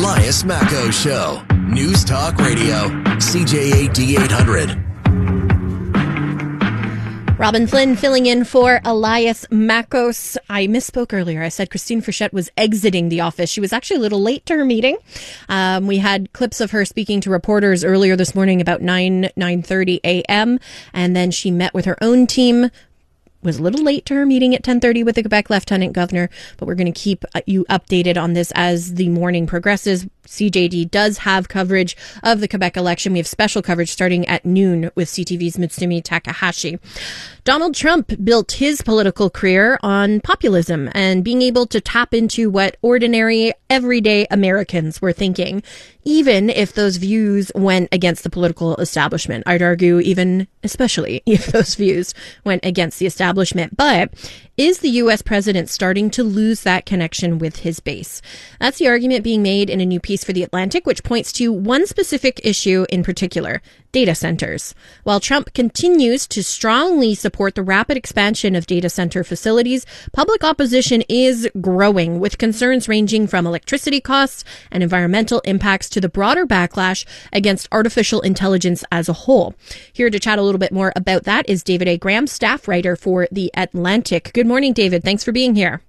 Elias Macco Show. News Talk Radio, CJAD 800. Robin Flynn filling in for Elias Mackos. I misspoke earlier. I said Christine Frechette was exiting the office. She was actually a little late to her meeting. We had clips of her speaking to reporters earlier this morning about 9:30 a.m. And then she met with her own team. Was a little late to her meeting at 10:30 with the Quebec Lieutenant Governor, but we're going to keep you updated on this as the morning progresses. CJD does have coverage of the Quebec election. We have special coverage starting at noon with CTV's Mitsumi Takahashi. Donald Trump built his political career on populism and being able to tap into what ordinary, everyday Americans were thinking, even if those views went against the political establishment. I'd argue even especially if those views went against the establishment. But is the U.S. president starting to lose that connection with his base? That's the argument being made in a new piece for The Atlantic, which points to one specific issue in particular: data centers. While Trump continues to strongly support the rapid expansion of data center facilities, public opposition is growing, with concerns ranging from electricity costs and environmental impacts to the broader backlash against artificial intelligence as a whole. Here to chat a little bit more about that is David A. Graham, staff writer for The Atlantic. Good morning, David. Thanks for being here.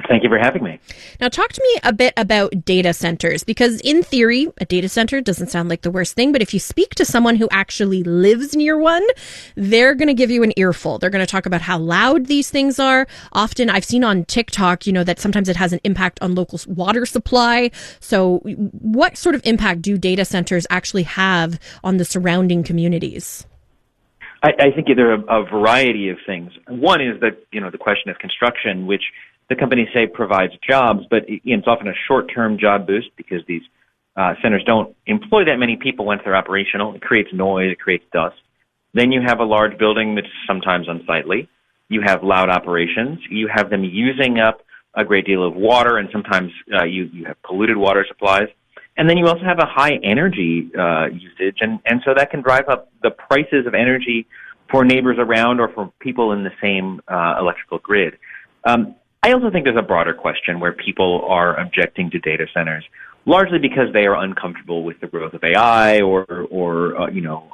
Thank you for having me. Now, talk to me a bit about data centers, because in theory, a data center doesn't sound like the worst thing, but if you speak to someone who actually lives near one, they're going to give you an earful. They're going to talk about how loud these things are. Often I've seen on TikTok, that sometimes it has an impact on local water supply. So what sort of impact do data centers actually have on the surrounding communities? I think there are a variety of things. One is that, the question of construction, which the companies say provides jobs, but it's often a short-term job boost because these centers don't employ that many people once they're operational. It creates noise, it creates dust. Then you have a large building that's sometimes unsightly. You have loud operations. You have them using up a great deal of water, and sometimes you have polluted water supplies. And then you also have a high energy usage, and so that can drive up the prices of energy for neighbors around or for people in the same electrical grid. I also think there's a broader question where people are objecting to data centers, largely because they are uncomfortable with the growth of AI or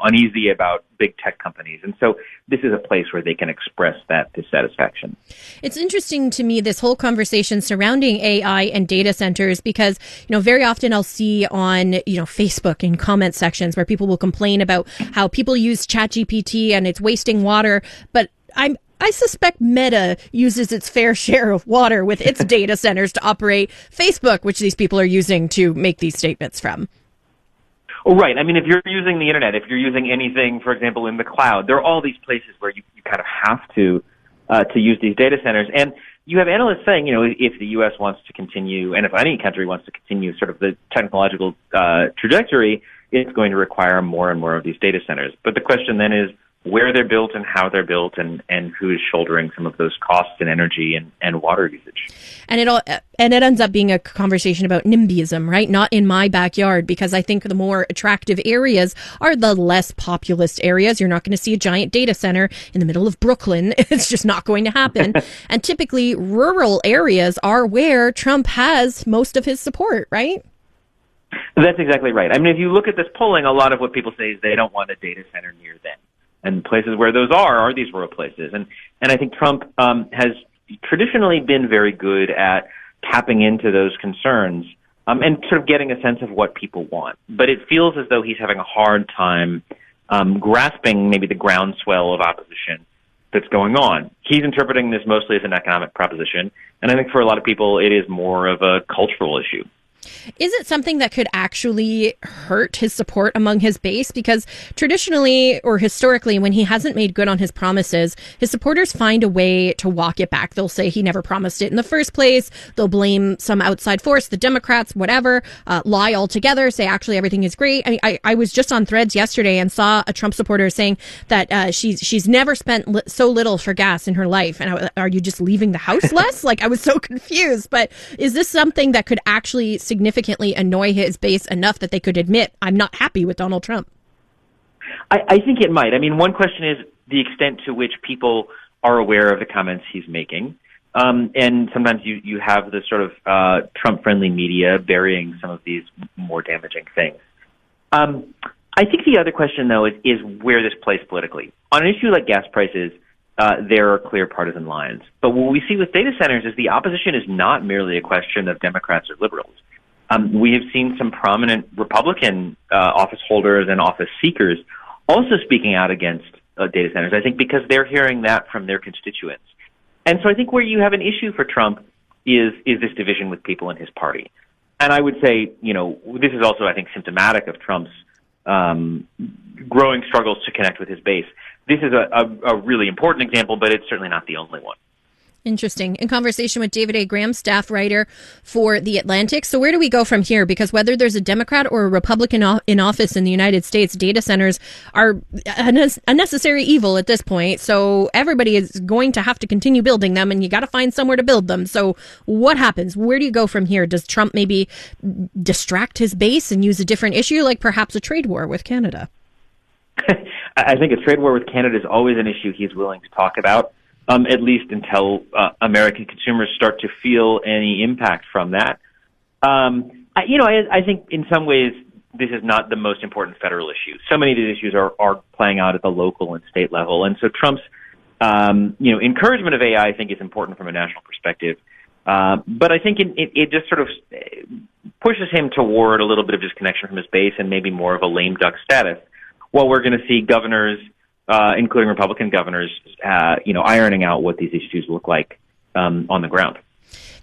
uneasy about big tech companies. And so this is a place where they can express that dissatisfaction. It's interesting to me, this whole conversation surrounding AI and data centers, because, very often I'll see on, Facebook in comment sections where people will complain about how people use ChatGPT and it's wasting water. But I suspect Meta uses its fair share of water with its data centers to operate Facebook, which these people are using to make these statements from. Oh, right. I mean, if you're using the internet, if you're using anything, for example, in the cloud, there are all these places where you kind of have to use these data centers. And you have analysts saying, if the U.S. wants to continue, and if any country wants to continue sort of the technological trajectory, it's going to require more and more of these data centers. But the question then is, where they're built and how they're built and who is shouldering some of those costs in energy and water usage. And it ends up being a conversation about NIMBYism, right? Not in my backyard, because I think the more attractive areas are the less populous areas. You're not going to see a giant data center in the middle of Brooklyn. It's just not going to happen. And typically rural areas are where Trump has most of his support, right? That's exactly right. I mean, if you look at this polling, a lot of what people say is they don't want a data center near them. And places where those are these rural places. And I think Trump has traditionally been very good at tapping into those concerns and sort of getting a sense of what people want. But it feels as though he's having a hard time grasping maybe the groundswell of opposition that's going on. He's interpreting this mostly as an economic proposition. And I think for a lot of people, it is more of a cultural issue. Is it something that could actually hurt his support among his base? Because traditionally or historically, when he hasn't made good on his promises, his supporters find a way to walk it back. They'll say he never promised it in the first place. They'll blame some outside force, the Democrats, whatever, lie altogether, say actually everything is great. I mean, I was just on Threads yesterday and saw a Trump supporter saying that she's never spent so little for gas in her life. And are you just leaving the house less? Like, I was so confused. But is this something that could actually significantly annoy his base enough that they could admit, I'm not happy with Donald Trump? I think it might. I mean, one question is the extent to which people are aware of the comments he's making. And sometimes you have the sort of Trump-friendly media burying some of these more damaging things. I think the other question, though, is where this plays politically. On an issue like gas prices, there are clear partisan lines. But what we see with data centers is the opposition is not merely a question of Democrats or liberals. We have seen some prominent Republican office holders and office seekers also speaking out against data centers, I think because they're hearing that from their constituents. And so I think where you have an issue for Trump is this division with people in his party. And I would say, this is also, I think, symptomatic of Trump's growing struggles to connect with his base. This is a really important example, but it's certainly not the only one. Interesting. In conversation with David A. Graham, staff writer for The Atlantic. So where do we go from here? Because whether there's a Democrat or a Republican in office in the United States, data centers are a necessary evil at this point. So everybody is going to have to continue building them, and you got to find somewhere to build them. So what happens? Where do you go from here? Does Trump maybe distract his base and use a different issue, like perhaps a trade war with Canada? I think a trade war with Canada is always an issue he's willing to talk about. At least until American consumers start to feel any impact from that. I think in some ways this is not the most important federal issue. So many of these issues are playing out at the local and state level. And so Trump's, encouragement of AI, I think, is important from a national perspective. But I think it just sort of pushes him toward a little bit of disconnection from his base and maybe more of a lame duck status. While we're going to see governors, including Republican governors, ironing out what these issues look like on the ground.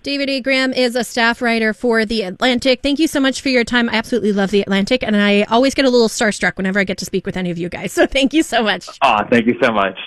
David A. Graham is a staff writer for The Atlantic. Thank you so much for your time. I absolutely love The Atlantic, and I always get a little starstruck whenever I get to speak with any of you guys. So thank you so much. Thank you so much.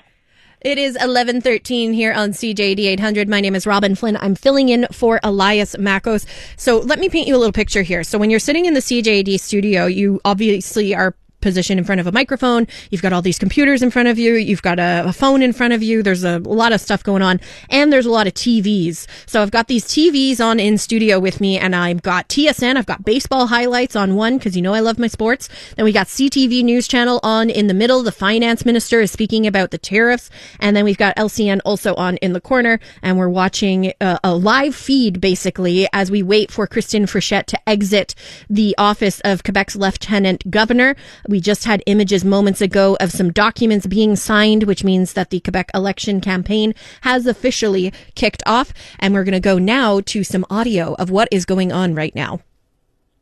It is 11:13 here on CJAD 800. My name is Robin Flynn. I'm filling in for Elias Makos. So let me paint you a little picture here. So when you're sitting in the CJAD studio, you obviously are position in front of a microphone. You've got all these computers in front of you. You've got a phone in front of you. There's a lot of stuff going on, and there's a lot of TVs. So I've got these TVs on in studio with me, and I've got TSN. I've got baseball highlights on one because I love my sports. Then we got CTV News Channel on in the middle. The finance minister is speaking about the tariffs, and then we've got LCN also on in the corner, and we're watching a live feed basically as we wait for Christine Frechette to exit the office of Quebec's Lieutenant Governor. We just had images moments ago of some documents being signed, which means that the Quebec election campaign has officially kicked off. And we're going to go now to some audio of what is going on right now.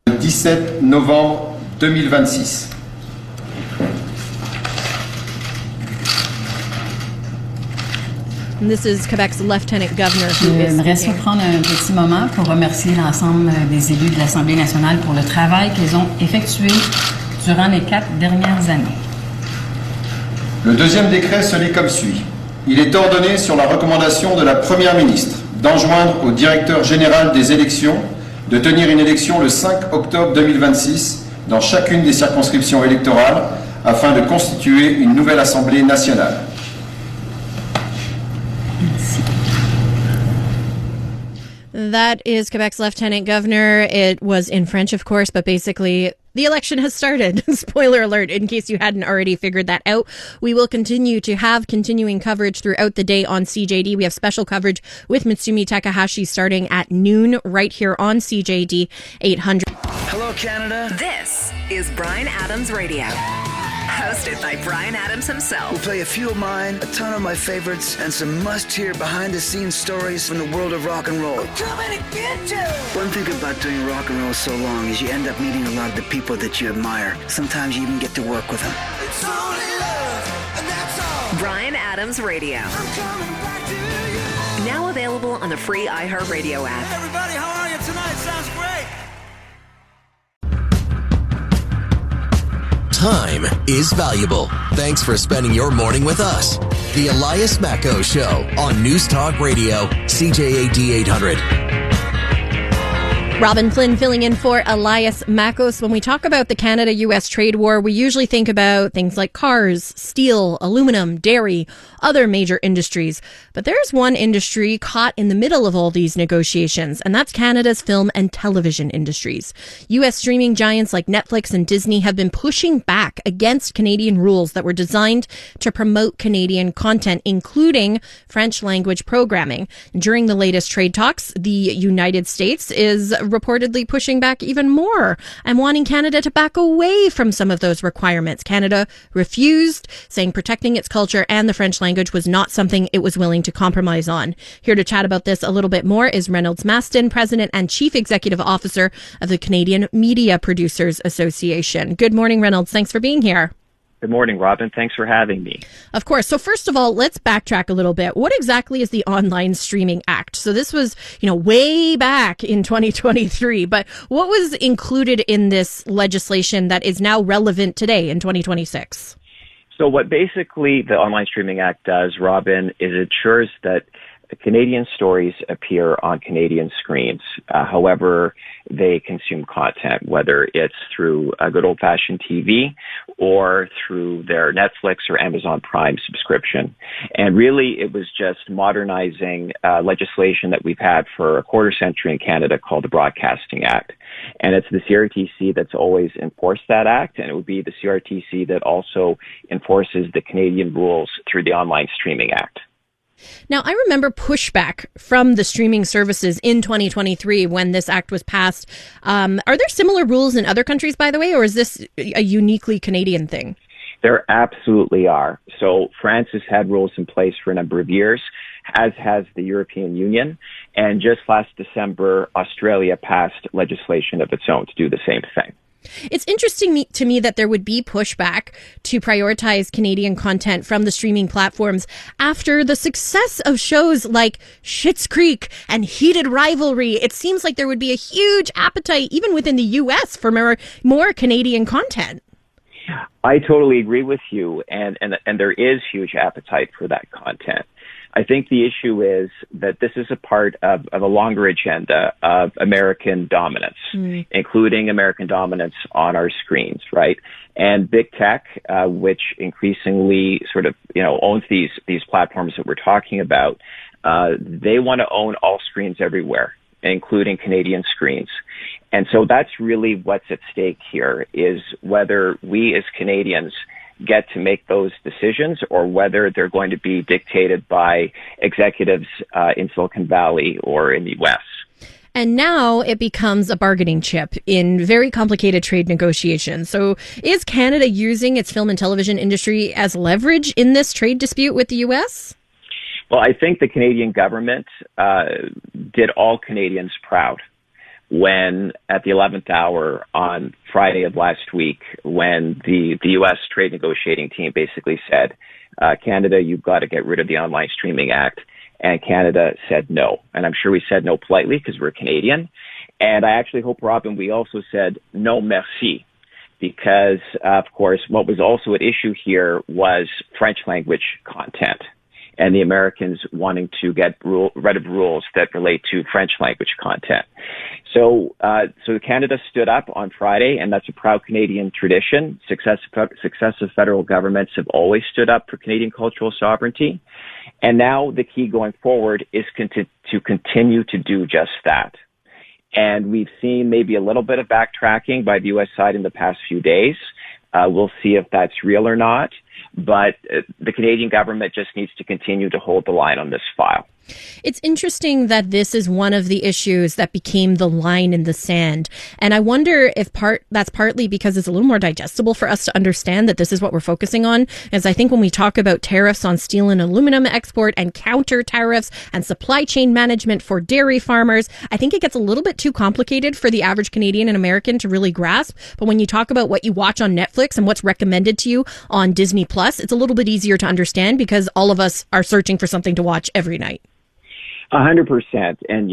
17 novembre 2026. And this is Quebec's Lieutenant Governor. J'aimerais ça prendre un petit moment pour remercier l'ensemble des élus de l'Assemblée nationale pour le travail qu'ils ont effectué durant les 4 dernières années. Le deuxième décret se lit comme suit. Il est ordonné sur la recommandation de la Première ministre d'enjoindre au directeur général des élections de tenir une élection le 5 octobre 2026 dans chacune des circonscriptions électorales afin de constituer une nouvelle Assemblée nationale. That is Quebec's Lieutenant Governor. It was in French, of course, but basically the election has started. Spoiler alert, in case you hadn't already figured that out. We will continue to have continuing coverage throughout the day on CJD. We have special coverage with Mitsumi Takahashi starting at noon right here on CJD 800. Hello, Canada. This is Bryan Adams Radio. Hosted by Bryan Adams himself. We'll play a few of mine, a ton of my favorites, and some must-hear behind-the-scenes stories from the world of rock and roll. We're coming to get you! One thing about doing rock and roll so long is you end up meeting a lot of the people that you admire. Sometimes you even get to work with them. It's only love, and that's all. Bryan Adams Radio. I'm coming back to you. Now available on the free iHeartRadio app. Hey everybody, how are you tonight? Sounds great. Time is valuable. Thanks for spending your morning with us. The Elias Makos Show on News Talk Radio, CJAD 800. Robin Flynn filling in for Elias Makos. When we talk about the Canada-U.S. trade war, we usually think about things like cars, steel, aluminum, dairy, other major industries. But there's one industry caught in the middle of all these negotiations, and that's Canada's film and television industries. U.S. streaming giants like Netflix and Disney have been pushing back against Canadian rules that were designed to promote Canadian content, including French language programming. During the latest trade talks, the United States is reportedly pushing back even more and wanting Canada to back away from some of those requirements. Canada refused, saying protecting its culture and the French language was not something it was willing to compromise on. Here to chat about this a little bit more is Reynolds Mastin, President and Chief Executive Officer of the Canadian Media Producers Association. Good morning, Reynolds. Thanks for being here. Good morning, Robin. Thanks for having me. Of course. So first of all, let's backtrack a little bit. What exactly is the Online Streaming Act? So this was, way back in 2023, but what was included in this legislation that is now relevant today in 2026? So what basically the Online Streaming Act does, Robin, is it ensures that Canadian stories appear on Canadian screens, however they consume content, whether it's through a good old-fashioned TV or through their Netflix or Amazon Prime subscription. And really, it was just modernizing legislation that we've had for a quarter century in Canada called the Broadcasting Act. And it's the CRTC that's always enforced that act, and it would be the CRTC that also enforces the Canadian rules through the Online Streaming Act. Now, I remember pushback from the streaming services in 2023 when this act was passed. Are there similar rules in other countries, by the way, or is this a uniquely Canadian thing? There absolutely are. So France has had rules in place for a number of years, as has the European Union. And just last December, Australia passed legislation of its own to do the same thing. It's interesting to me that there would be pushback to prioritize Canadian content from the streaming platforms after the success of shows like Schitt's Creek and Heated Rivalry. It seems like there would be a huge appetite, even within the U.S., for more Canadian content. I totally agree with you, and there is huge appetite for that content. I think the issue is that this is a part of a longer agenda of American dominance, including American dominance on our screens, right? And big tech, which increasingly sort of, owns these platforms that we're talking about, they want to own all screens everywhere, including Canadian screens. And so that's really what's at stake here, is whether we as Canadians get to make those decisions or whether they're going to be dictated by executives in Silicon Valley or in the U.S. And now it becomes a bargaining chip in very complicated trade negotiations. So is Canada using its film and television industry as leverage in this trade dispute with the U.S.? Well, I think the Canadian government did all Canadians proud when at the 11th hour on Friday of last week, when the U.S. trade negotiating team basically said, Canada, you've got to get rid of the Online Streaming Act. And Canada said no. And I'm sure we said no politely because we're Canadian. And I actually hope, Robin, we also said no merci, because, of course, what was also at issue here was French language content, and the Americans wanting to get rid of rules that relate to French language content. So Canada stood up on Friday, and that's a proud Canadian tradition. Successive federal governments have always stood up for Canadian cultural sovereignty. And now the key going forward is to continue to do just that. And we've seen maybe a little bit of backtracking by the U.S. side in the past few days. We'll see if that's real or not. But the Canadian government just needs to continue to hold the line on this file. It's interesting that this is one of the issues that became the line in the sand. And I wonder if that's partly because it's a little more digestible for us to understand that this is what we're focusing on. As I think when we talk about tariffs on steel and aluminum export and counter tariffs and supply chain management for dairy farmers, I think it gets a little bit too complicated for the average Canadian and American to really grasp. But when you talk about what you watch on Netflix and what's recommended to you on Disney Plus, it's a little bit easier to understand because all of us are searching for something to watch every night. 100%. And,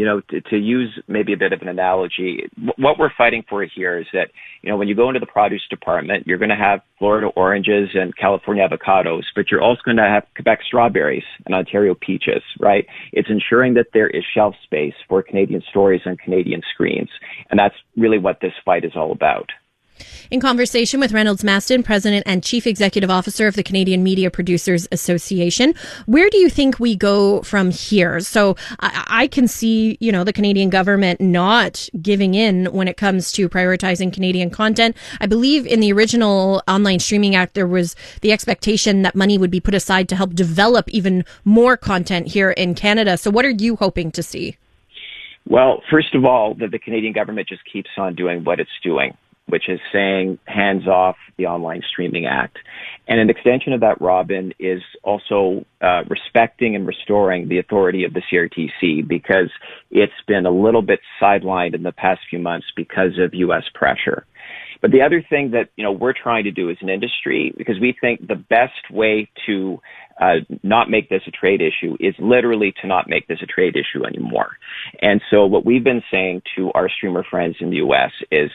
to use maybe a bit of an analogy, what we're fighting for here is that, when you go into the produce department, you're going to have Florida oranges and California avocados, but you're also going to have Quebec strawberries and Ontario peaches, right? It's ensuring that there is shelf space for Canadian stories on Canadian screens. And that's really what this fight is all about. In conversation with Reynolds Mastin, President and Chief Executive Officer of the Canadian Media Producers Association, where do you think we go from here? So I can see, the Canadian government not giving in when it comes to prioritizing Canadian content. I believe in the original Online Streaming Act, there was the expectation that money would be put aside to help develop even more content here in Canada. So what are you hoping to see? Well, first of all, that the Canadian government just keeps on doing what it's doing, which is saying hands off the Online Streaming Act. And an extension of that, Robin, is also respecting and restoring the authority of the CRTC, because it's been a little bit sidelined in the past few months because of U.S. pressure. But the other thing that, we're trying to do as an industry, because we think the best way to not make this a trade issue is literally to not make this a trade issue anymore. And so what we've been saying to our streamer friends in the U.S. is,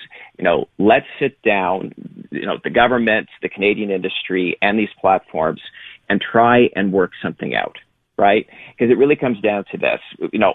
let's sit down, the government, the Canadian industry, and these platforms, and try and work something out, right? Because it really comes down to this.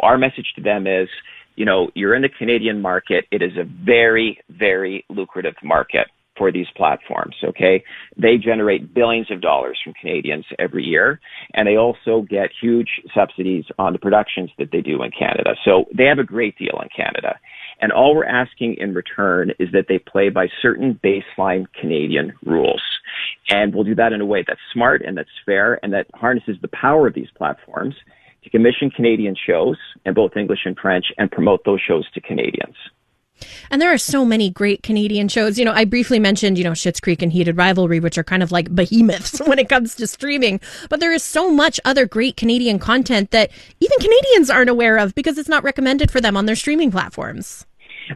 Our message to them is, you're in the Canadian market. It is a very, very lucrative market for these platforms, okay? They generate billions of dollars from Canadians every year, and they also get huge subsidies on the productions that they do in Canada. So they have a great deal in Canada. And all we're asking in return is that they play by certain baseline Canadian rules. And we'll do that in a way that's smart and that's fair and that harnesses the power of these platforms to commission Canadian shows in both English and French and promote those shows to Canadians. And there are so many great Canadian shows. I briefly mentioned, Schitt's Creek and Heated Rivalry, which are kind of like behemoths when it comes to streaming. But there is so much other great Canadian content that even Canadians aren't aware of because it's not recommended for them on their streaming platforms.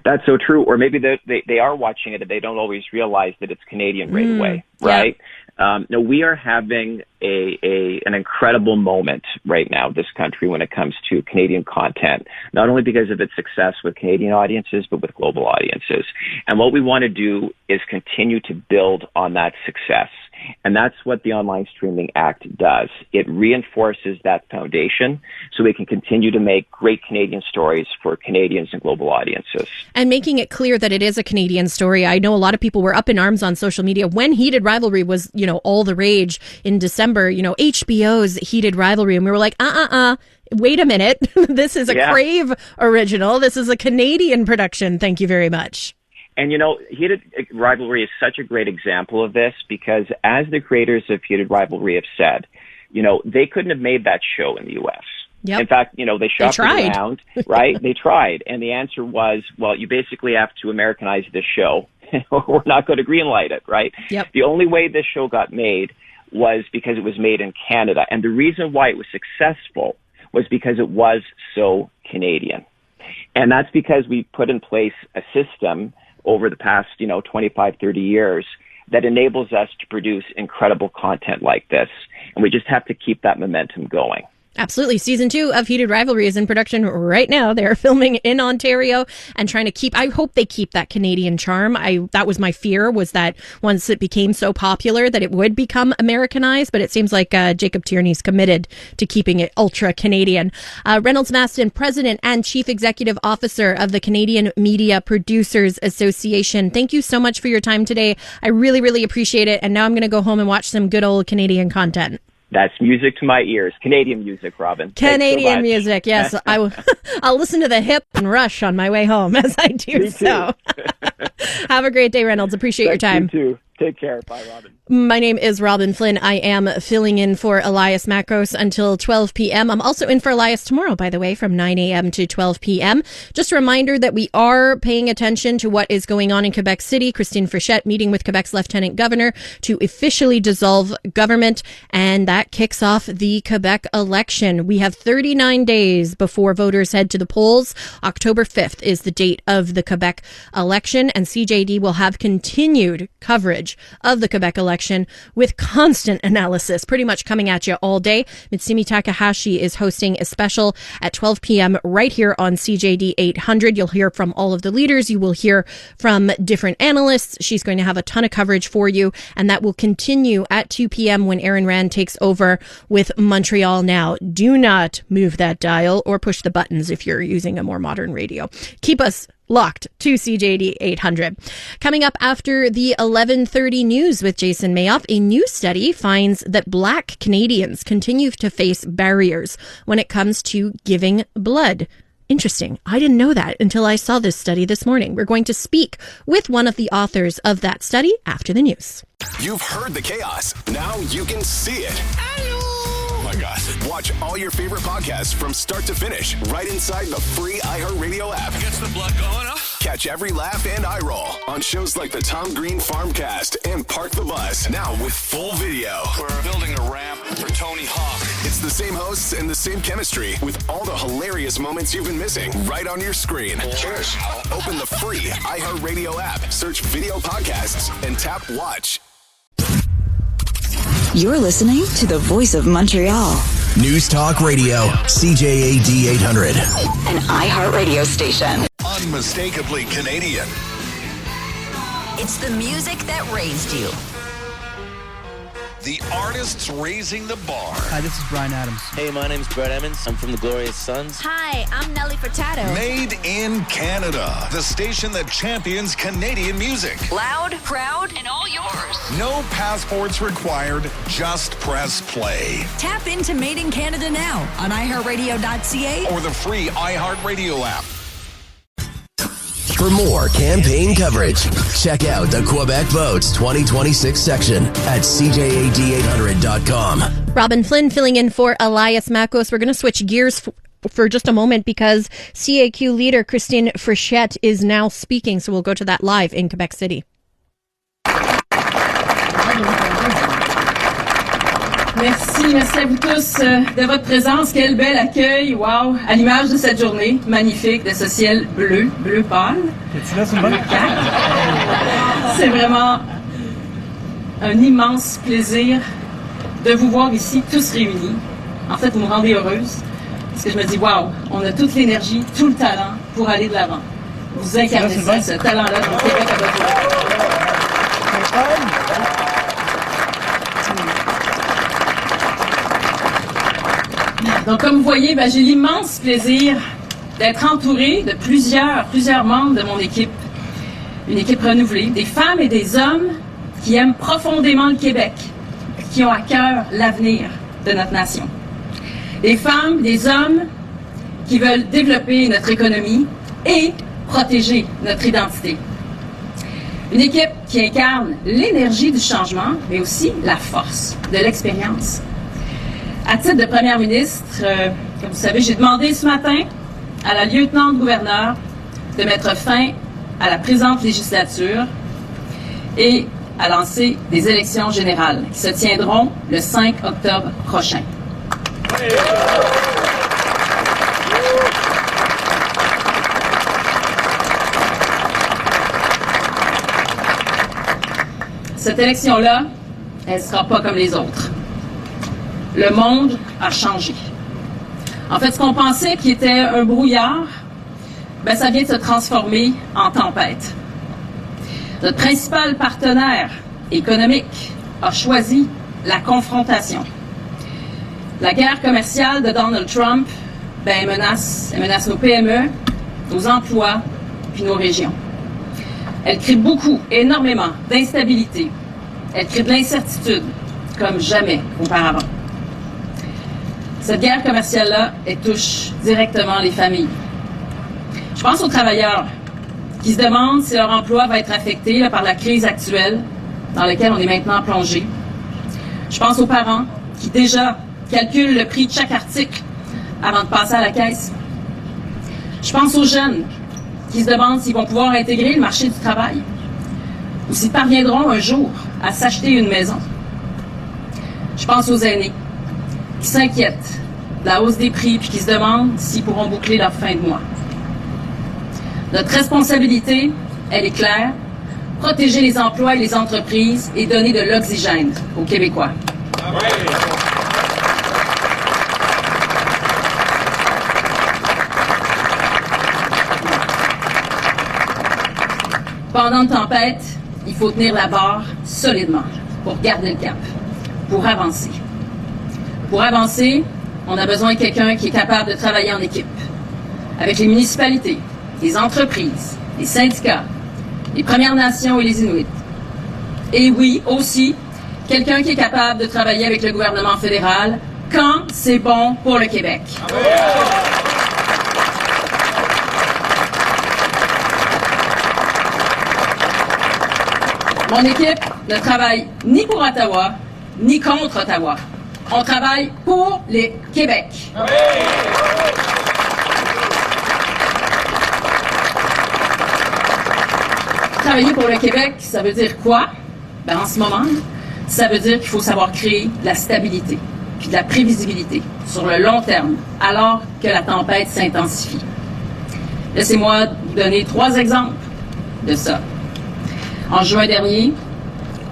That's so true. Or maybe they are watching it and they don't always realize that it's Canadian right away, right? Yeah. No, we are having an incredible moment right now, this country, when it comes to Canadian content, not only because of its success with Canadian audiences, but with global audiences. And what we want to do is continue to build on that success. And that's what the Online Streaming Act does. It reinforces that foundation so we can continue to make great Canadian stories for Canadians and global audiences. And making it clear that it is a Canadian story. I know a lot of people were up in arms on social media when Heated Rivalry was, all the rage in December, HBO's Heated Rivalry. And we were like, wait a minute. This is a Crave original. This is a Canadian production. Thank you very much. And, Heated Rivalry is such a great example of this because as the creators of Heated Rivalry have said, they couldn't have made that show in the U.S. Yep. In fact, they shopped it around, right? They tried. And the answer was, well, you basically have to Americanize this show or we're not going to greenlight it, right? Yep. The only way this show got made was because it was made in Canada. And the reason why it was successful was because it was so Canadian. And that's because we put in place a system over the past, 25, 30 years that enables us to produce incredible content like this. And we just have to keep that momentum going. Absolutely. Season 2 of Heated Rivalry is in production right now. They're filming in Ontario and trying to I hope they keep that Canadian charm. That was my fear, was that once it became so popular that it would become Americanized, but it seems like Jacob Tierney's committed to keeping it ultra Canadian. Reynolds Mastin, President and Chief Executive Officer of the Canadian Media Producers Association. Thank you so much for your time today. I really, really appreciate it. And now I'm going to go home and watch some good old Canadian content. That's music to my ears. Canadian music, Robin. Canadian music, yes. I'll listen to the Hip and Rush on my way home as I do so. Have a great day, Reynolds. Appreciate your time. You too. Take care. Bye, Robin. My name is Robin Flynn. I am filling in for Elias Macros until 12 p.m. I'm also in for Elias tomorrow, by the way, from 9 a.m. to 12 p.m. Just a reminder that we are paying attention to what is going on in Quebec City. Christine Frichette meeting with Quebec's Lieutenant Governor to officially dissolve government, and that kicks off the Quebec election. We have 39 days before voters head to the polls. October 5th is the date of the Quebec election, and CJAD will have continued coverage of the Quebec election election with constant analysis, pretty much coming at you all day. Mitsumi Takahashi is hosting a special at 12 p.m. right here on CJAD 800. You'll hear from all of the leaders. You will hear from different analysts. She's going to have a ton of coverage for you, and that will continue at 2 p.m. when Aaron Rand takes over with Montreal Now. Do not move that dial or push the buttons if you're using a more modern radio. Keep us locked to CJAD 800. Coming up after the 11:30 news with Jason Mayoff, a new study finds that Black Canadians continue to face barriers when it comes to giving blood. Interesting. I didn't know that until I saw this study this morning. We're going to speak with one of the authors of that study after the news. You've heard the chaos. Now you can see it. Oh my God. Watch all your favorite podcasts from start to finish right inside the free iHeartRadio app. Gets the blood going, huh? Catch every laugh and eye roll on shows like the Tom Green Farmcast and Park the Bus. Now with full video. We're building a ramp for Tony Hawk. It's the same hosts and the same chemistry with all the hilarious moments you've been missing right on your screen. Cheers. Open the free iHeartRadio app, search video podcasts, and tap watch. You're listening to the voice of Montreal. News Talk Radio, CJAD 800. An iHeartRadio station. Unmistakably Canadian. It's the music that raised you. The artists raising the bar. Hi, this is Brian Adams. Hey, my name's Brett Emmons. I'm from the Glorious Sons. Hi, I'm Nelly Furtado. Made in Canada. The station that champions Canadian music. Loud, proud, and all yours. No passports required. Just press play. Tap into Made in Canada now on iHeartRadio.ca or the free iHeartRadio app. For more campaign coverage, check out the Quebec Votes 2026 section at CJAD800.com. Robin Flynn filling in for Elias Makos. We're going to switch gears for just a moment because CAQ leader Christine Frechette is now speaking. So we'll go to that live in Quebec City. Merci à vous tous de votre présence. Quel bel accueil, wow, à l'image de cette journée magnifique, de ce ciel bleu pâle. C'est vraiment un immense plaisir de vous voir ici, tous réunis. En fait, vous me rendez heureuse, parce que je me dis, wow, on a toute l'énergie, tout le talent pour aller de l'avant. Vous incarnez ce talent-là dans le Québec à votre tour. Donc, comme vous voyez, j'ai l'immense plaisir d'être entourée de plusieurs membres de mon équipe. Une équipe renouvelée, des femmes et des hommes qui aiment profondément le Québec, qui ont à cœur l'avenir de notre nation. Des femmes, des hommes qui veulent développer notre économie et protéger notre identité. Une équipe qui incarne l'énergie du changement, mais aussi la force de l'expérience. À titre de première ministre, comme vous savez, j'ai demandé ce matin à la lieutenant-gouverneur de mettre fin à la présente législature et à lancer des élections générales qui se tiendront le 5 octobre prochain. Cette élection-là, elle ne sera pas comme les autres. Le monde a changé. En fait, ce qu'on pensait qui était un brouillard, ça vient de se transformer en tempête. Notre principal partenaire économique a choisi la confrontation. La guerre commerciale de Donald Trump, elle menace nos PME, nos emplois, puis nos régions. Elle crée énormément d'instabilité. Elle crée de l'incertitude, comme jamais auparavant. Cette guerre commerciale-là, elle touche directement les familles. Je pense aux travailleurs qui se demandent si leur emploi va être affecté par la crise actuelle dans laquelle on est maintenant plongé. Je pense aux parents qui déjà calculent le prix de chaque article avant de passer à la caisse. Je pense aux jeunes qui se demandent s'ils vont pouvoir intégrer le marché du travail ou s'ils parviendront un jour à s'acheter une maison. Je pense aux aînés qui s'inquiètent de la hausse des prix puis qui se demandent s'ils pourront boucler leur fin de mois. Notre responsabilité, elle est claire, protéger les emplois et les entreprises et donner de l'oxygène aux Québécois. Pendant une tempête, il faut tenir la barre solidement pour garder le cap, pour avancer. Pour avancer, on a besoin de quelqu'un qui est capable de travailler en équipe, avec les municipalités, les entreprises, les syndicats, les Premières Nations et les Inuits. Et oui, aussi, quelqu'un qui est capable de travailler avec le gouvernement fédéral quand c'est bon pour le Québec. Mon équipe ne travaille ni pour Ottawa, ni contre Ottawa. On travaille pour le Québec. Travailler pour le Québec, ça veut dire quoi? Ben, en ce moment, ça veut dire qu'il faut savoir créer de la stabilité puis de la prévisibilité sur le long terme, alors que la tempête s'intensifie. Laissez-moi vous donner 3 exemples de ça. En juin dernier,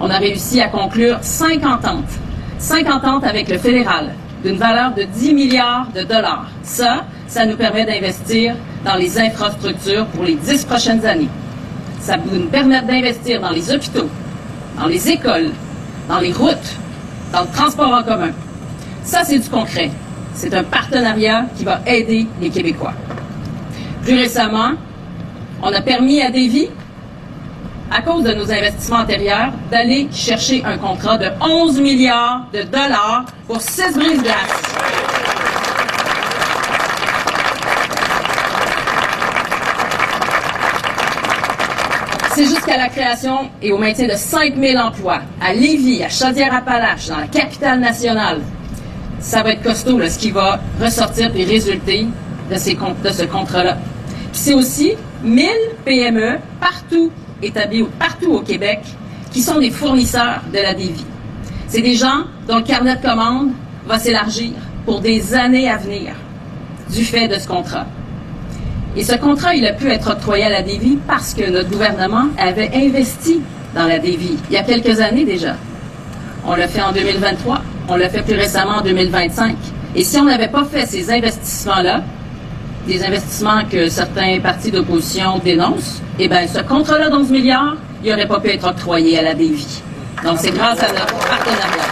on a réussi à conclure 5 ententes avec le fédéral d'une valeur de 10 milliards de dollars. Ça nous permet d'investir dans les infrastructures pour les 10 prochaines années. Ça va nous permettre d'investir dans les hôpitaux, dans les écoles, dans les routes, dans le transport en commun. Ça, c'est du concret. C'est un partenariat qui va aider les Québécois. Plus récemment, on a permis à des vies, à cause de nos investissements antérieurs, d'aller chercher un contrat de 11 milliards de dollars pour 6 brise-glaces. C'est jusqu'à la création et au maintien de 5 000 emplois à Lévis, à Chaudière-Appalaches, dans la capitale nationale. Ça va être costaud, là, ce qui va ressortir et résulter de ce contrat-là. Puis c'est aussi 1000 PME partout établis partout au Québec, qui sont des fournisseurs de la DEVI. C'est des gens dont le carnet de commandes va s'élargir pour des années à venir du fait de ce contrat. Et ce contrat, il a pu être octroyé à la DEVI parce que notre gouvernement avait investi dans la DEVI il y a quelques années déjà. On l'a fait en 2023, on l'a fait plus récemment en 2025. Et si on n'avait pas fait ces investissements-là, des investissements que certains partis d'opposition dénoncent, eh bien, ce contrat-là d'11 milliards, il n'aurait pas pu être octroyé à la DEVI. Donc, c'est grâce à notre partenariat.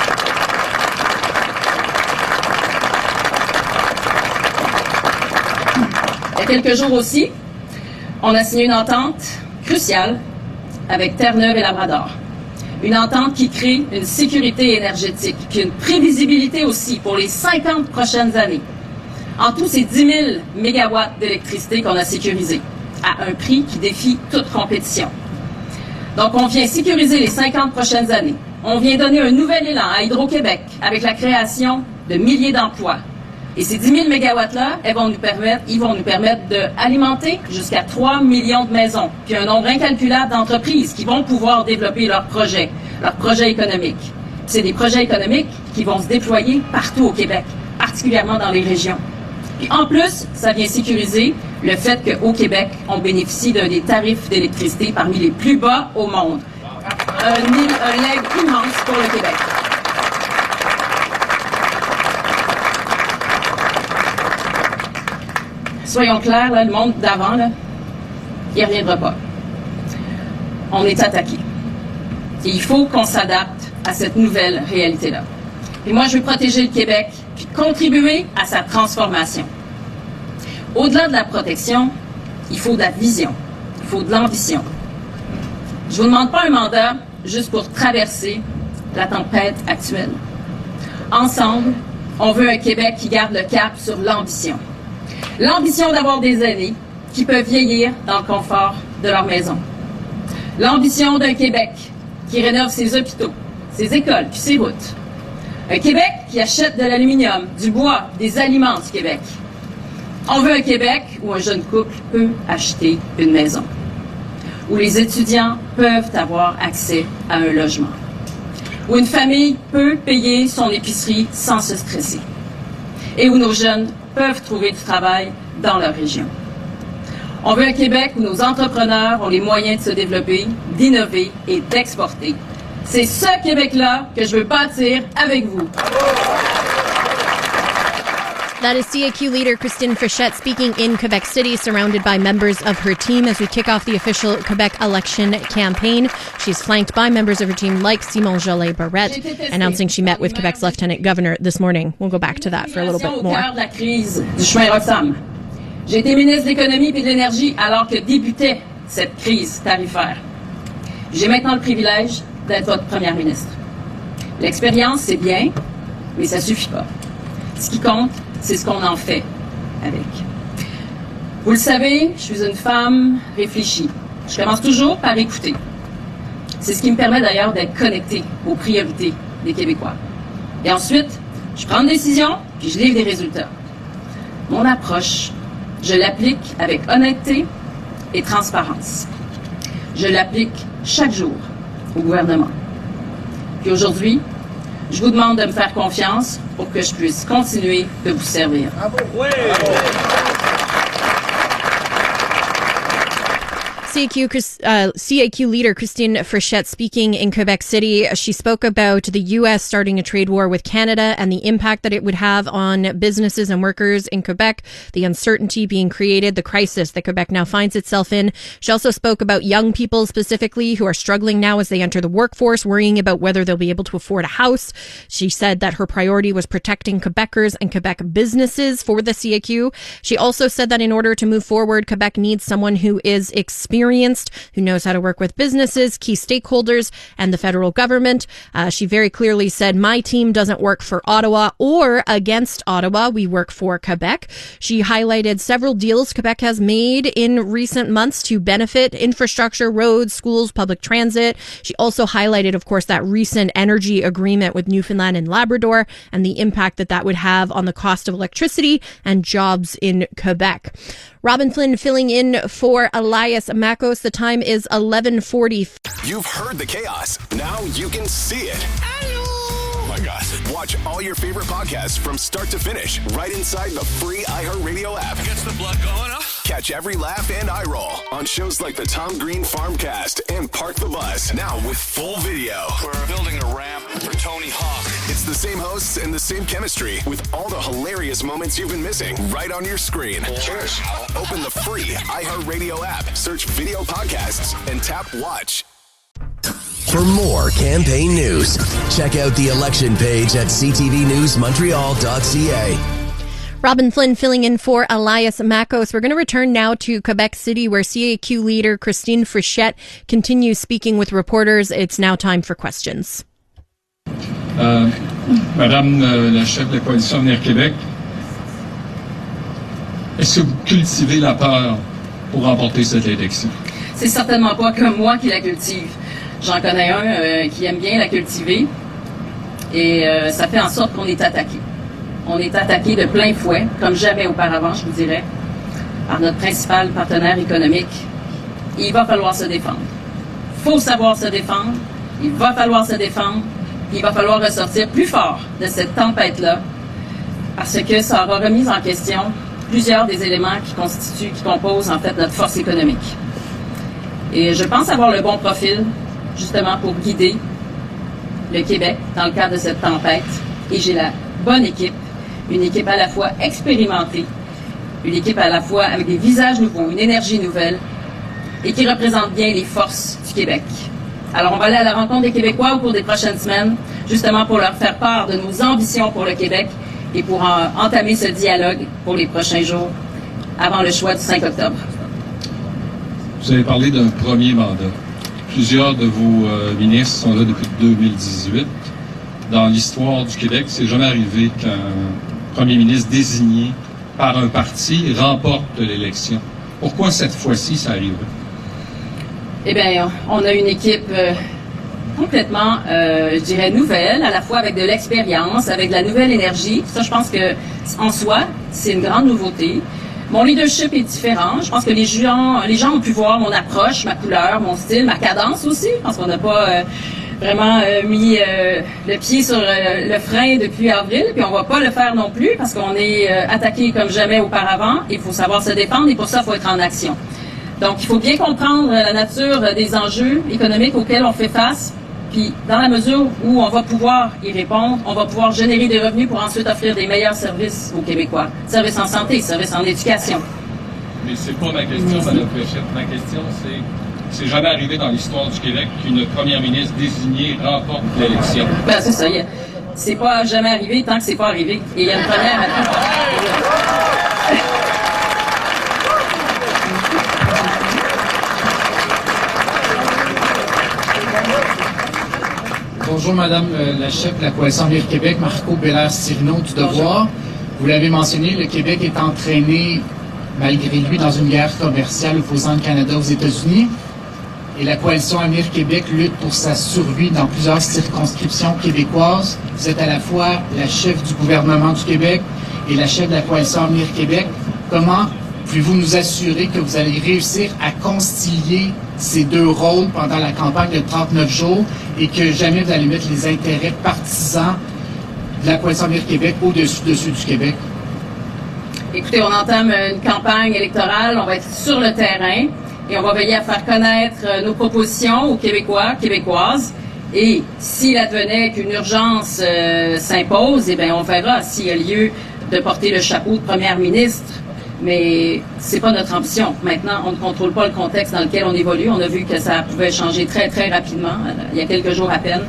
Il y a quelques jours aussi, on a signé une entente cruciale avec Terre-Neuve et Labrador. Une entente qui crée une sécurité énergétique, puis une prévisibilité aussi pour les 50 prochaines années. En tout, c'est 10 000 mégawatts d'électricité qu'on a sécurisés, à un prix qui défie toute compétition. Donc, on vient sécuriser les 50 prochaines années. On vient donner un nouvel élan à Hydro-Québec avec la création de milliers d'emplois. Et ces 10 000 mégawatts-là, ils vont nous permettre d'alimenter jusqu'à 3 millions de maisons, puis un nombre incalculable d'entreprises qui vont pouvoir développer leurs projets économiques. C'est des projets économiques qui vont se déployer partout au Québec, particulièrement dans les régions. Puis en plus, ça vient sécuriser le fait qu'au Québec, on bénéficie d'un des tarifs d'électricité parmi les plus bas au monde. Un legs immense pour le Québec. Soyons clairs, là, le monde d'avant, là, il ne reviendra pas. On est attaqué. Et il faut qu'on s'adapte à cette nouvelle réalité-là. Et moi, je veux protéger le Québec puis contribuer à sa transformation. Au-delà de la protection, il faut de la vision, il faut de l'ambition. Je ne vous demande pas un mandat juste pour traverser la tempête actuelle. Ensemble, on veut un Québec qui garde le cap sur l'ambition. L'ambition d'avoir des aînés qui peuvent vieillir dans le confort de leur maison. L'ambition d'un Québec qui rénove ses hôpitaux, ses écoles puis ses routes. Un Québec qui achète de l'aluminium, du bois, des aliments du Québec. On veut un Québec où un jeune couple peut acheter une maison, où les étudiants peuvent avoir accès à un logement, où une famille peut payer son épicerie sans se stresser, et où nos jeunes peuvent trouver du travail dans leur région. On veut un Québec où nos entrepreneurs ont les moyens de se développer, d'innover et d'exporter. C'est ce Québec-là que je veux bâtir avec vous. That is CAQ leader Christine Frechette speaking in Quebec City, surrounded by members of her team as we kick off the official Quebec election campaign. She's flanked by members of her team like Simon Jolet-Barrette, announcing she met with Quebec's Lieutenant Governor this morning. We'll go back to that for a little bit more. Au cœur de la crise du chemin Roxham. J'ai été ministre de l'Économie et de l'Énergie alors que débutait cette crise tarifaire. J'ai maintenant le privilège d'être votre première ministre. L'expérience, c'est bien, mais ça suffit pas. Ce qui compte, c'est ce qu'on en fait avec. Vous le savez, je suis une femme réfléchie. Je commence toujours par écouter. C'est ce qui me permet d'ailleurs d'être connectée aux priorités des Québécois. Et ensuite, je prends une décision, puis je livre des résultats. Mon approche, je l'applique avec honnêteté et transparence. Je l'applique chaque jour au gouvernement. Puis aujourd'hui, je vous demande de me faire confiance pour que je puisse continuer de vous servir. Bravo. Oui. Bravo. CAQ leader Christine Frechette speaking in Quebec City. She spoke about the U.S. starting a trade war with Canada and the impact that it would have on businesses and workers in Quebec, the uncertainty being created, the crisis that Quebec now finds itself in. She also spoke about young people specifically who are struggling now as they enter the workforce, worrying about whether they'll be able to afford a house. She said that her priority was protecting Quebecers and Quebec businesses for the CAQ. She also said that in order to move forward, Quebec needs someone who is experienced, who knows how to work with businesses, key stakeholders, and the federal government. She very clearly said, my team doesn't work for Ottawa or against Ottawa. We work for Quebec. She highlighted several deals Quebec has made in recent months to benefit infrastructure, roads, schools, public transit. She also highlighted, of course, that recent energy agreement with Newfoundland and Labrador and the impact that that would have on the cost of electricity and jobs in Quebec. Robin Flynn filling in for Elias Makos. The time is 11:40. You've heard the chaos. Now you can see it. Oh my God. Watch all your favorite podcasts from start to finish right inside the free iHeartRadio app. Gets the blood going, huh? Catch every laugh and eye roll on shows like the Tom Green Farmcast and Park the Bus. Now with full video. We're building a ramp for Tony Hawk. It's the same hosts and the same chemistry with all the hilarious moments you've been missing right on your screen. Cheers. Open the free iHeartRadio app, search video podcasts, and tap watch. For more campaign news, check out the election page at ctvnewsmontreal.ca. Robin Flynn filling in for Elias Makos. We're going to return now to Quebec City, where CAQ leader Christine Frechette continues speaking with reporters. It's now time for questions. Madame la chef de la coalition Avenir Québec, est-ce que vous cultivez la peur pour remporter cette élection? C'est certainement pas que moi qui la cultive. J'en connais un qui aime bien la cultiver et ça fait en sorte qu'on est attaqué. On est attaqué de plein fouet, comme jamais auparavant, je vous dirais, par notre principal partenaire économique. Il va falloir se défendre. Il faut savoir se défendre. Il va falloir se défendre. Il va falloir ressortir plus fort de cette tempête-là, parce que ça aura remis en question plusieurs des éléments qui composent en fait notre force économique. Et je pense avoir le bon profil, justement, pour guider le Québec dans le cadre de cette tempête. Et j'ai la bonne équipe, une équipe à la fois expérimentée, une équipe à la fois avec des visages nouveaux, une énergie nouvelle, et qui représente bien les forces du Québec. Alors, on va aller à la rencontre des Québécois au cours des prochaines semaines, justement pour leur faire part de nos ambitions pour le Québec et pour entamer ce dialogue pour les prochains jours, avant le choix du 5 octobre. Vous avez parlé d'un premier mandat. Plusieurs de vos ministres sont là depuis 2018. Dans l'histoire du Québec, c'est jamais arrivé qu'un premier ministre désigné par un parti remporte l'élection. Pourquoi cette fois-ci ça arrive? Eh bien, on a une équipe complètement, je dirais, nouvelle, à la fois avec de l'expérience, avec de la nouvelle énergie. Ça, je pense que en soi, c'est une grande nouveauté. Mon leadership est différent. Je pense que les gens ont pu voir mon approche, ma couleur, mon style, ma cadence aussi. Je pense qu'on n'a pas vraiment mis le pied sur le frein depuis avril, puis on va pas le faire non plus parce qu'on est attaqué comme jamais auparavant. Il faut savoir se défendre et pour ça, il faut être en action. Donc, il faut bien comprendre la nature des enjeux économiques auxquels on fait face. Puis, dans la mesure où on va pouvoir y répondre, on va pouvoir générer des revenus pour ensuite offrir des meilleurs services aux Québécois. Services en santé, services en éducation. Mais c'est pas ma question, Mme Fréchette. Ma question, c'est jamais arrivé dans l'histoire du Québec qu'une première ministre désignée remporte l'élection. Ben, c'est ça. C'est pas jamais arrivé tant que c'est pas arrivé. Et il y a une première... Bonjour, Madame la chef de la Coalition Avenir Québec, Marco Bélair-Cyrino du Devoir. Vous l'avez mentionné, le Québec est entraîné, malgré lui, dans une guerre commerciale opposant le Canada aux États-Unis. Et la Coalition Avenir Québec lutte pour sa survie dans plusieurs circonscriptions québécoises. Vous êtes à la fois la chef du gouvernement du Québec et la chef de la Coalition Avenir Québec. Comment pouvez-vous nous assurer que vous allez réussir à concilier ces deux rôles pendant la campagne de 39 jours et que jamais vous allez mettre les intérêts partisans de la Coalition Avenir Québec au-dessus de ceux du Québec? Écoutez, on entame une campagne électorale, on va être sur le terrain et on va veiller à faire connaître nos propositions aux Québécois, Québécoises. Et s'il advenait qu'une urgence s'impose, eh bien, on verra s'il y a lieu de porter le chapeau de première ministre. Mais c'est pas notre ambition. Maintenant, on ne contrôle pas le contexte dans lequel on évolue. On a vu que ça pouvait changer très, très rapidement, il y a quelques jours à peine.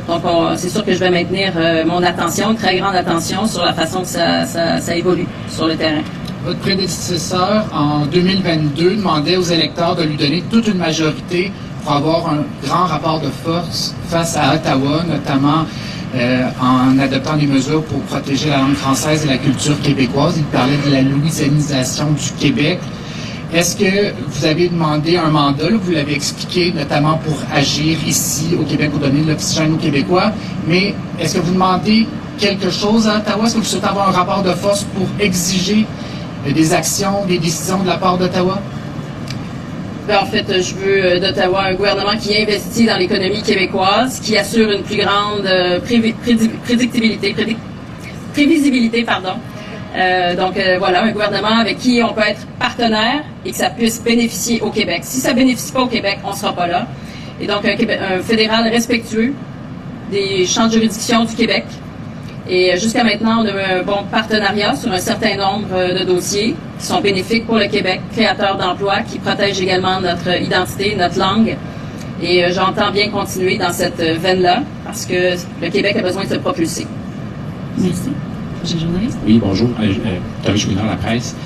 Donc, c'est sûr que je vais maintenir mon attention, une très grande attention sur la façon que ça évolue sur le terrain. Votre prédécesseur, en 2022, demandait aux électeurs de lui donner toute une majorité pour avoir un grand rapport de force face à Ottawa, notamment en adoptant des mesures pour protéger la langue française et la culture québécoise. Il parlait de la louisianisation du Québec. Est-ce que vous avez demandé un mandat, là, vous l'avez expliqué, notamment pour agir ici au Québec, pour donner de l'oxygène aux Québécois, mais est-ce que vous demandez quelque chose à Ottawa? Est-ce que vous souhaitez avoir un rapport de force pour exiger des actions, des décisions de la part d'Ottawa? En fait, je veux d'Ottawa un gouvernement qui investit dans l'économie québécoise, qui assure une plus grande prévisibilité. Voilà, un gouvernement avec qui on peut être partenaire et que ça puisse bénéficier au Québec. Si ça bénéficie pas au Québec, on sera pas là. Et donc, un fédéral respectueux des champs de juridiction du Québec. Et jusqu'à maintenant, on a eu un bon partenariat sur un certain nombre de dossiers qui sont bénéfiques pour le Québec, créateurs d'emplois, qui protègent également notre identité, notre langue. Et j'entends bien continuer dans cette veine-là parce que le Québec a besoin de se propulser. Merci. Journaliste. Oui, bonjour. Thomas Chouinard, la presse.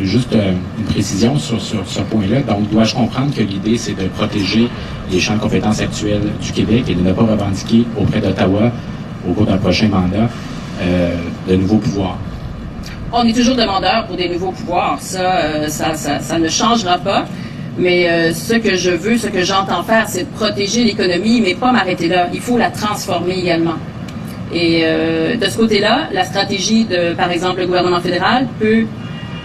Juste une précision sur ce point-là. Donc, dois-je comprendre que l'idée, c'est de protéger les champs de compétences actuels du Québec et de ne pas revendiquer auprès d'Ottawa, au cours d'un prochain mandat, de nouveaux pouvoirs? On est toujours demandeur pour des nouveaux pouvoirs. Ça ne changera pas. Mais ce que je veux, ce que j'entends faire, c'est de protéger l'économie, mais pas m'arrêter là. Il faut la transformer également. Et de ce côté-là, la stratégie de, par exemple, le gouvernement fédéral peut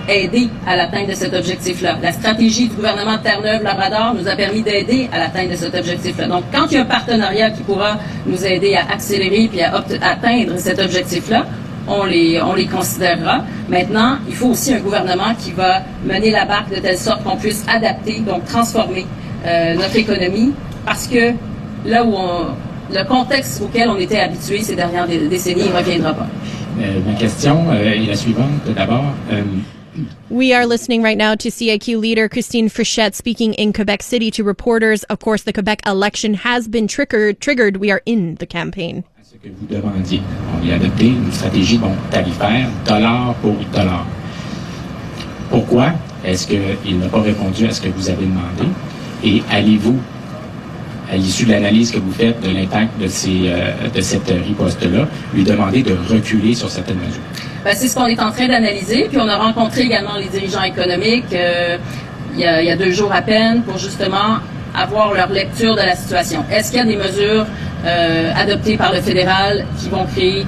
aider à l'atteinte de cet objectif-là. La stratégie du gouvernement de Terre-Neuve-Labrador nous a permis d'aider à l'atteinte de cet objectif-là. Donc, quand il y a un partenariat qui pourra nous aider à accélérer puis à atteindre cet objectif-là, on les considérera. Maintenant, il faut aussi un gouvernement qui va mener la barque de telle sorte qu'on puisse adapter, donc transformer notre économie, parce que là où le contexte auquel on était habitué ces dernières décennies, il ne reviendra pas. Ma question est la suivante. D'abord, We are listening right now to CIQ leader Christine Frichette speaking in Quebec City to reporters. Of course, the Quebec election has been triggered. We are in the campaign. Ce que vous demandiez, on a adopté une stratégie tarifaire, dollar pour dollar. Pourquoi est-ce qu'il n'a pas répondu à ce que vous avez demandé? Et allez-vous, à l'issue de l'analyse que vous faites de l'impact de cette riposte-là, lui demander de reculer sur certaines mesures? C'est ce qu'on est en train d'analyser. Puis on a rencontré également les dirigeants économiques il y a 2 jours à peine pour justement avoir leur lecture de la situation. Est-ce qu'il y a des mesures adoptées par le fédéral qui vont créer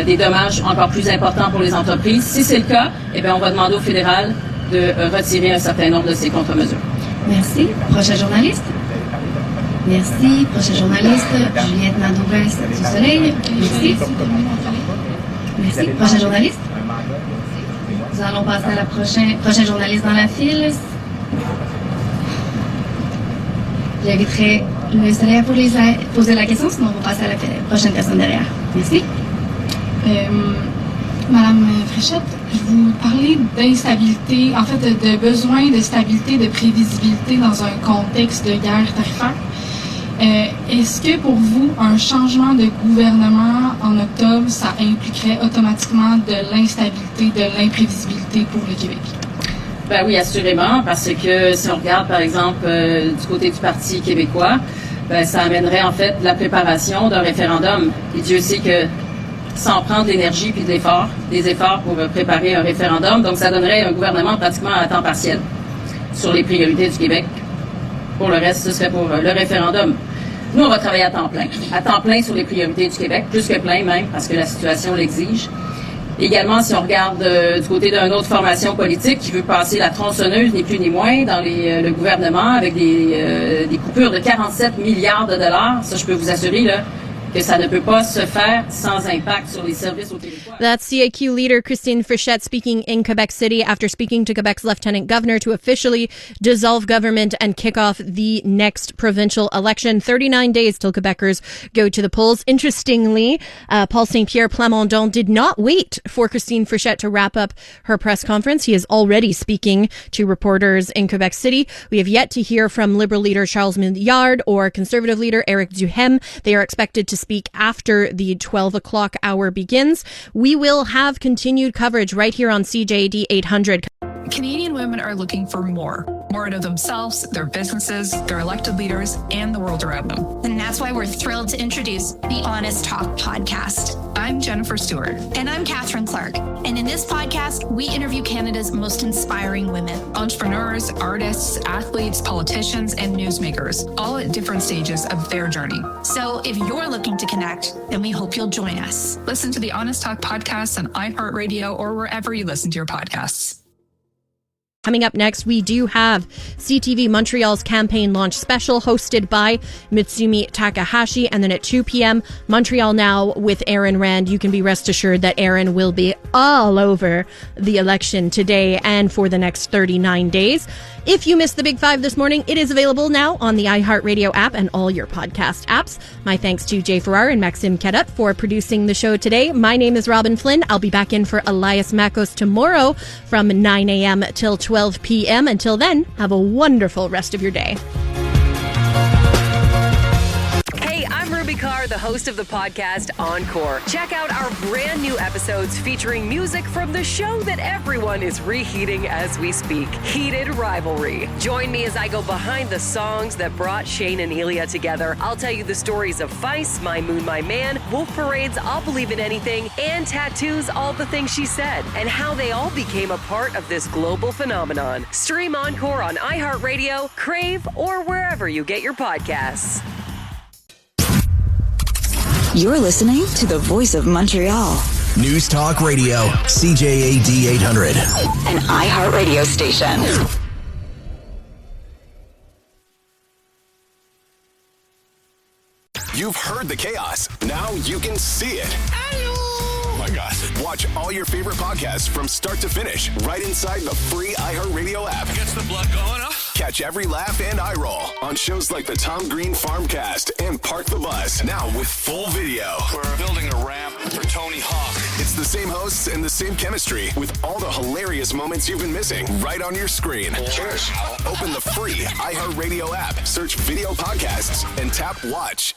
des dommages encore plus importants pour les entreprises? Si c'est le cas, eh bien, on va demander au fédéral de retirer un certain nombre de ces contre-mesures. Merci. Prochain journaliste. Merci. Prochaine journaliste, Juliette Nadeau-Vince du Soleil. Merci. Merci. Prochaine journaliste. Nous allons passer à la prochaine journaliste dans la file. J'inviterai le Soleil pour poser la question, sinon on va passer à la prochaine personne derrière. Merci. Madame Fréchette, vous parlez d'instabilité, en fait de besoin de stabilité, de prévisibilité dans un contexte de guerre tarifaire. Est-ce que pour vous, un changement de gouvernement en octobre, ça impliquerait automatiquement de l'instabilité, de l'imprévisibilité pour le Québec? Ben oui, assurément, parce que si on regarde, par exemple, du côté du Parti québécois, ben, ça amènerait en fait la préparation d'un référendum. Et Dieu sait que ça en prend de l'énergie puis des efforts pour préparer un référendum. Donc, ça donnerait un gouvernement pratiquement à temps partiel sur les priorités du Québec. Pour le reste, ce serait pour le référendum. Nous, on va travailler à temps plein sur les priorités du Québec, plus que plein même, parce que la situation l'exige. Également, si on regarde du côté d'une autre formation politique qui veut passer la tronçonneuse, ni plus ni moins, dans le gouvernement, avec des coupures de 47 milliards de dollars, ça, je peux vous assurer, là, que ça ne peut pas se faire sans impact sur les services aux Québécois. That's CAQ leader Christine Frichette speaking in Quebec City after speaking to Quebec's Lieutenant Governor to officially dissolve government and kick off the next provincial election. 39 days till Quebecers go to the polls. Interestingly, Paul Saint-Pierre Plamondon did not wait for Christine Frichette to wrap up her press conference. He is already speaking to reporters in Quebec City. We have yet to hear from Liberal leader Charles Milliard or Conservative leader Eric Duhem. They are expected to speak after the 12 o'clock hour begins. We will have continued coverage right here on CJAD 800. Canadian women are looking for more out of themselves, their businesses, their elected leaders, and the world around them. And that's why we're thrilled to introduce the Honest Talk podcast. I'm Jennifer Stewart. And I'm Catherine Clark. And in this podcast, we interview Canada's most inspiring women. Entrepreneurs, artists, athletes, politicians, and newsmakers, all at different stages of their journey. So if you're looking to connect, then we hope you'll join us. Listen to the Honest Talk podcast on iHeartRadio or wherever you listen to your podcasts. Coming up next, we do have CTV Montreal's campaign launch special hosted by Mitsumi Takahashi. And then at 2 p.m., Montreal Now with Aaron Rand. You can be rest assured that Aaron will be all over the election today and for the next 39 days. If you missed the Big Five this morning, it is available now on the iHeartRadio app and all your podcast apps. My thanks to Jay Farrar and Maxime Cadet for producing the show today. My name is Robin Flynn. I'll be back in for Elias Makos tomorrow from 9 a.m. till 12 p.m. Until then, have a wonderful rest of your day. Hey, I'm Ruby Carr, the host of the podcast Encore. Check out our brand new episodes featuring music from the show that everyone is reheating as we speak, Heated Rivalry. Join me as I go behind the songs that brought Shane and Elia together. I'll tell you the stories of Feist, My Moon, My Man, Wolf Parade's I'll Believe in Anything, and Tattoo's All the Things She Said, and how they all became a part of this global phenomenon. Stream Encore on iHeartRadio, Crave, or wherever you get your podcasts. You're listening to the Voice of Montreal. News Talk Radio, CJAD 800. An iHeart radio station. You've heard the chaos. Now you can see it. Oh my God. Watch all your favorite podcasts from start to finish right inside the free iHeartRadio app. Gets the blood going, huh? Catch every laugh and eye roll on shows like the Tom Green Farmcast and Park the Bus. Now with full video. We're building a ramp for Tony Hawk. It's the same hosts and the same chemistry with all the hilarious moments you've been missing right on your screen. Cheers. Open the free iHeartRadio app, search video podcasts, and tap watch